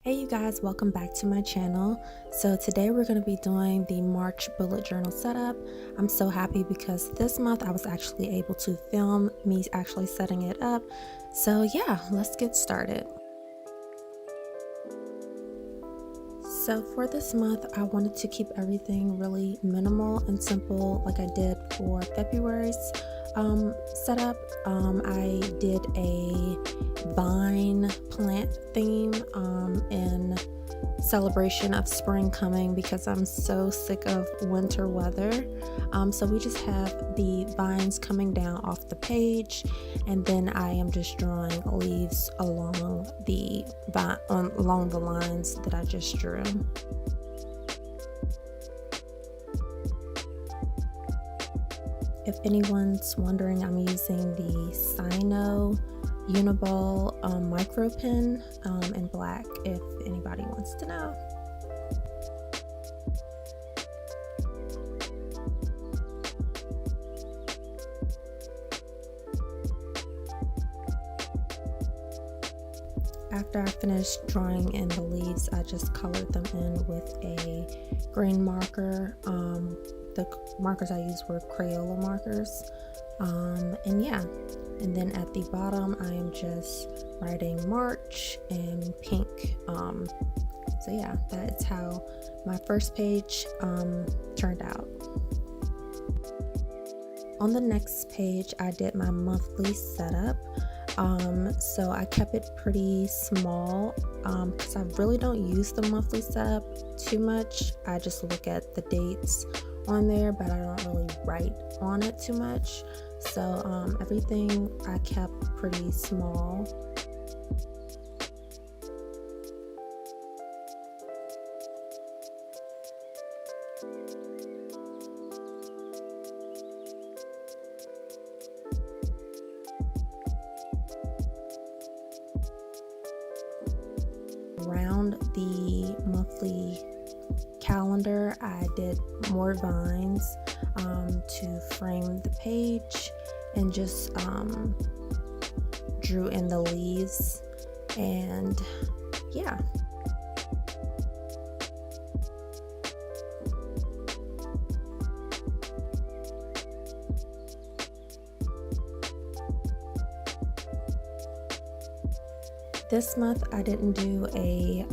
Hey you guys, welcome back to my channel. So today we're going to be doing the March bullet journal setup. I'm so happy because this month I was actually able to film me actually setting it up. So yeah, let's get started. So for this month, I wanted to keep everything really minimal and simple like I did for February's setup. I did a vine plant theme in celebration of spring coming because I'm so sick of winter weather. So we just have the vines coming down off the page, and then I am just drawing leaves along the lines that I just drew. If anyone's wondering, I'm using the Sino Uniball micro pen in black, if anybody wants to know. After I finished drawing in the leaves, I just colored them in with a green marker. The markers I used were Crayola markers. And yeah, and then at the bottom I am just writing March in pink. So yeah, that's how my first page turned out. On the next page I did my monthly setup. So I kept it pretty small because I really don't use the monthly setup too much. I just look at the dates on there, but I don't really write on it too much. So everything I kept pretty small. Around the monthly calendar, I did more vines to frame the page, and just drew in the leaves, and yeah. This month I didn't do a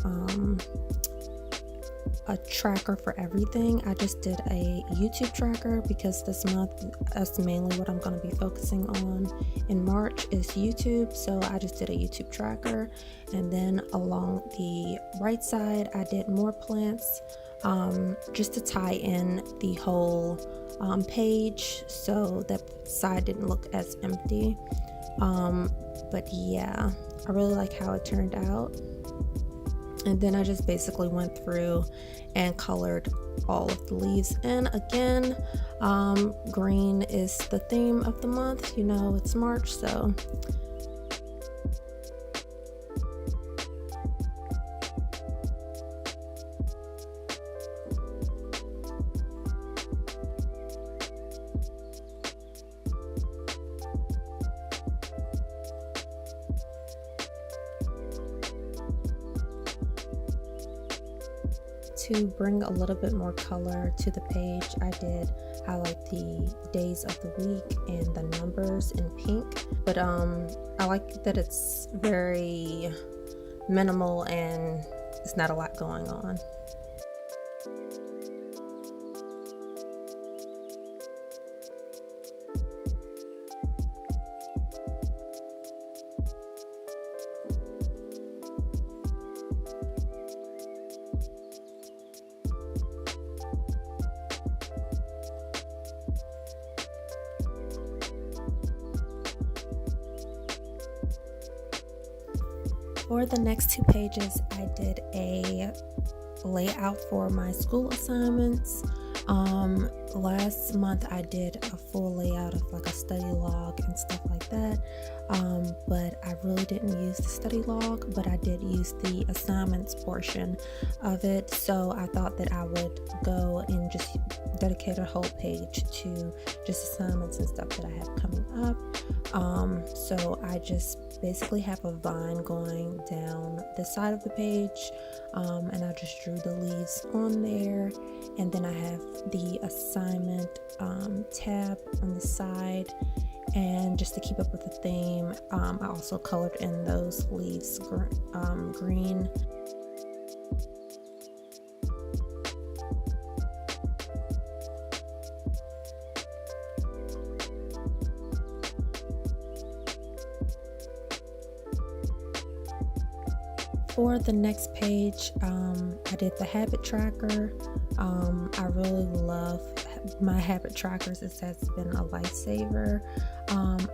tracker for everything. I just did a YouTube tracker because this month that's mainly what I'm going to be focusing on in March is YouTube. So I just did a YouTube tracker, and then along the right side I did more plants just to tie in the whole page so that side didn't look as empty. But yeah, I really like how it turned out. And then I just basically went through and colored all of the leaves in again. Green is the theme of the month, you know, it's March, so to bring a little bit more color to the page, I did highlight the days of the week and the numbers in pink. But I like that it's very minimal and it's not a lot going on. For the next two pages, I did a layout for my school assignments, last month I did a full layout of like a study log and stuff like that, but I really didn't use the study log, but I did use the assignments portion of it. So I thought that I would go and just dedicate a whole page to just assignments and stuff that I have coming up. So I just basically have a vine going down the side of the page, and I just drew the leaves on there, and then I have the assignment tab on the side. And just to keep up with the theme, I also colored in those leaves green. For the next page, I did the habit tracker. I really love my habit trackers. It has been a lifesaver.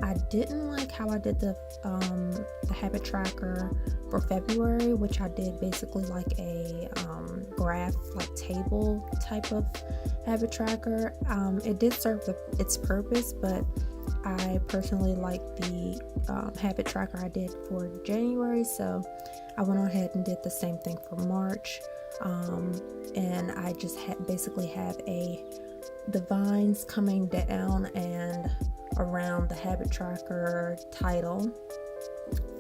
I didn't like how I did the habit tracker for February, which I did basically like a graph, like table type of habit tracker. It did serve its purpose, but I personally like the habit tracker I did for January, so I went ahead and did the same thing for March. And I just basically have the vines coming down and around the habit tracker title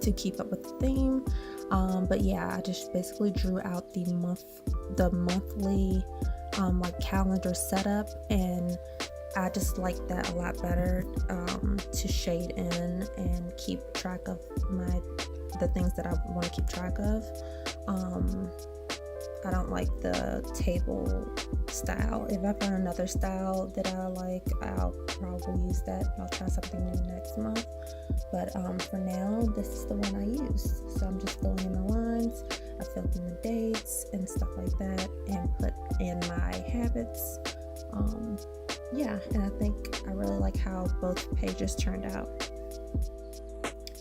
to keep up with the theme. But yeah, I just basically drew out the monthly like calendar setup, and I just like that a lot better to shade in and keep track of the things that I want to keep track of. I don't like the table style. If I find another style that I like, I'll probably use that. I'll try something new next month. But for now, this is the one I use. So I'm just filling in the lines. I filled in the dates and stuff like that, and put in my habits. Yeah, and I think I really like how both pages turned out.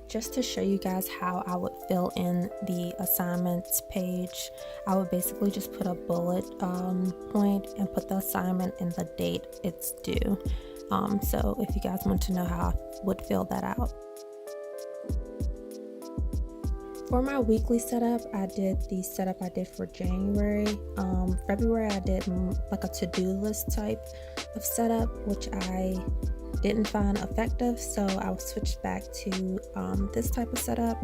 Just to show you guys how I would fill in the assignments page, I would basically just put a bullet point and put the assignment and the date it's due. So if you guys want to know how I would fill that out. For my weekly setup, I did the setup I did for January. February, I did like a to-do list type of setup, which I didn't find effective, so I switched back to this type of setup.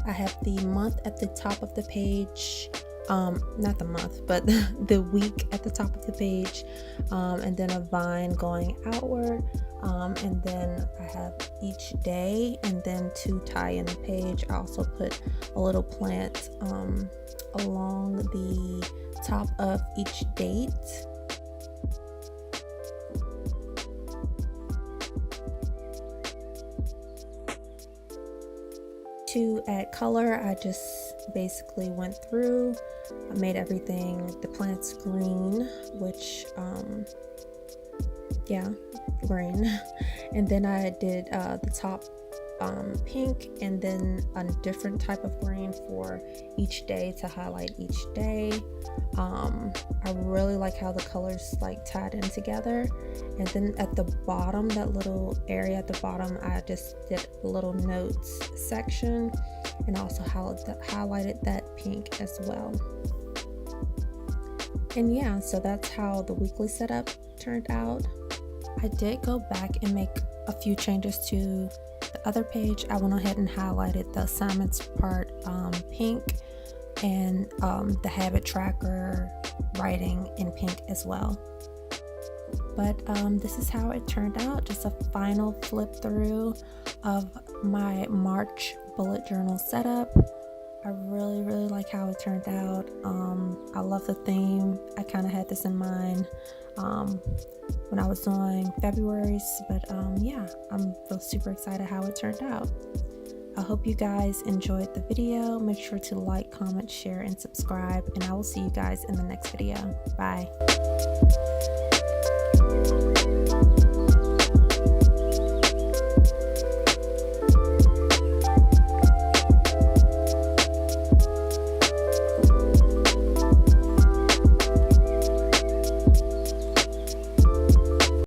I have the month at the top of the page, not the month, but the week at the top of the page, and then a vine going outward, and then I have each day, and then to tie in the page, I also put a little plant along the top of each date. To add color, I just basically went through, I made everything, the plants green, which yeah, green, and then I did the top pink, and then a different type of green for each day to highlight each day. I really like how the colors like tied in together. And then at the bottom, that little area at the bottom, I just did a little notes section, and also highlighted that pink as well. And yeah, so that's how the weekly setup turned out. I did go back and make a few changes to the other page. I went ahead and highlighted the assignments part pink, and the habit tracker writing in pink as well. But this is how it turned out, just a final flip through of my March bullet journal setup. I really like how it turned out. I love the theme. I kind of had this in mind when I was doing February's, but yeah, I'm super excited how it turned out. I hope you guys enjoyed the video. Make sure to like, comment, share, and subscribe, and I will see you guys in the next video. Bye.